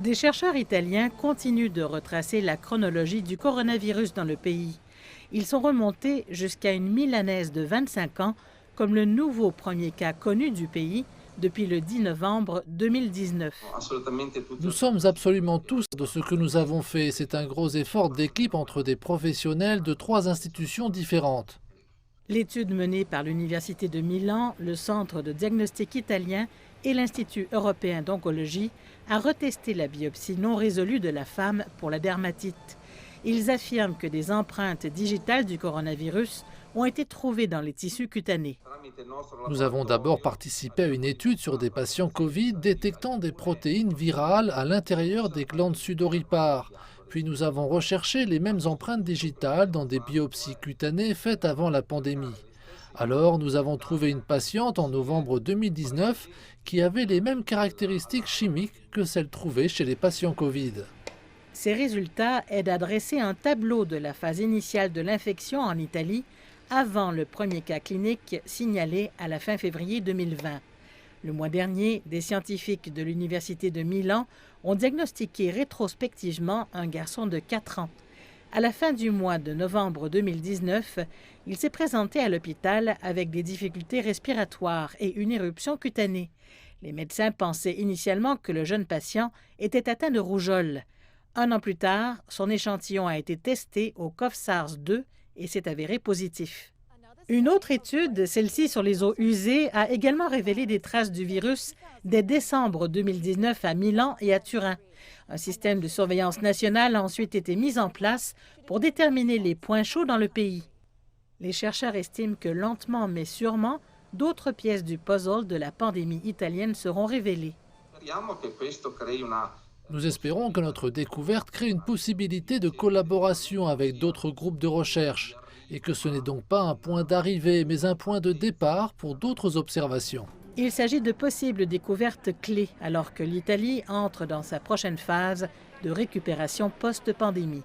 Des chercheurs italiens continuent de retracer la chronologie du coronavirus dans le pays. Ils sont remontés jusqu'à une Milanaise de 25 ans comme le nouveau premier cas connu du pays depuis le 10 novembre 2019. Nous sommes absolument tous de ce que nous avons fait. C'est un gros effort d'équipe entre des professionnels de 3 institutions différentes. L'étude menée par l'Université de Milan, le Centre de diagnostic italien et l'Institut européen d'oncologie a retesté la biopsie non résolue de la femme pour la dermatite. Ils affirment que des empreintes digitales du coronavirus ont été trouvées dans les tissus cutanés. Nous avons d'abord participé à une étude sur des patients Covid détectant des protéines virales à l'intérieur des glandes sudoripares. Puis nous avons recherché les mêmes empreintes digitales dans des biopsies cutanées faites avant la pandémie. Alors nous avons trouvé une patiente en novembre 2019 qui avait les mêmes caractéristiques chimiques que celles trouvées chez les patients Covid. Ces résultats aident à dresser un tableau de la phase initiale de l'infection en Italie avant le premier cas clinique signalé à la fin février 2020. Le mois dernier, des scientifiques de l'Université de Milan ont diagnostiqué rétrospectivement un garçon de 4 ans. À la fin du mois de novembre 2019, il s'est présenté à l'hôpital avec des difficultés respiratoires et une éruption cutanée. Les médecins pensaient initialement que le jeune patient était atteint de rougeole. 1 an plus tard, son échantillon a été testé au CoV-SARS-2 et s'est avéré positif. Une autre étude, celle-ci sur les eaux usées, a également révélé des traces du virus dès décembre 2019 à Milan et à Turin. Un système de surveillance nationale a ensuite été mis en place pour déterminer les points chauds dans le pays. Les chercheurs estiment que lentement mais sûrement, d'autres pièces du puzzle de la pandémie italienne seront révélées. Nous espérons que notre découverte crée une possibilité de collaboration avec d'autres groupes de recherche et que ce n'est donc pas un point d'arrivée mais un point de départ pour d'autres observations. Il s'agit de possibles découvertes clés alors que l'Italie entre dans sa prochaine phase de récupération post-pandémie.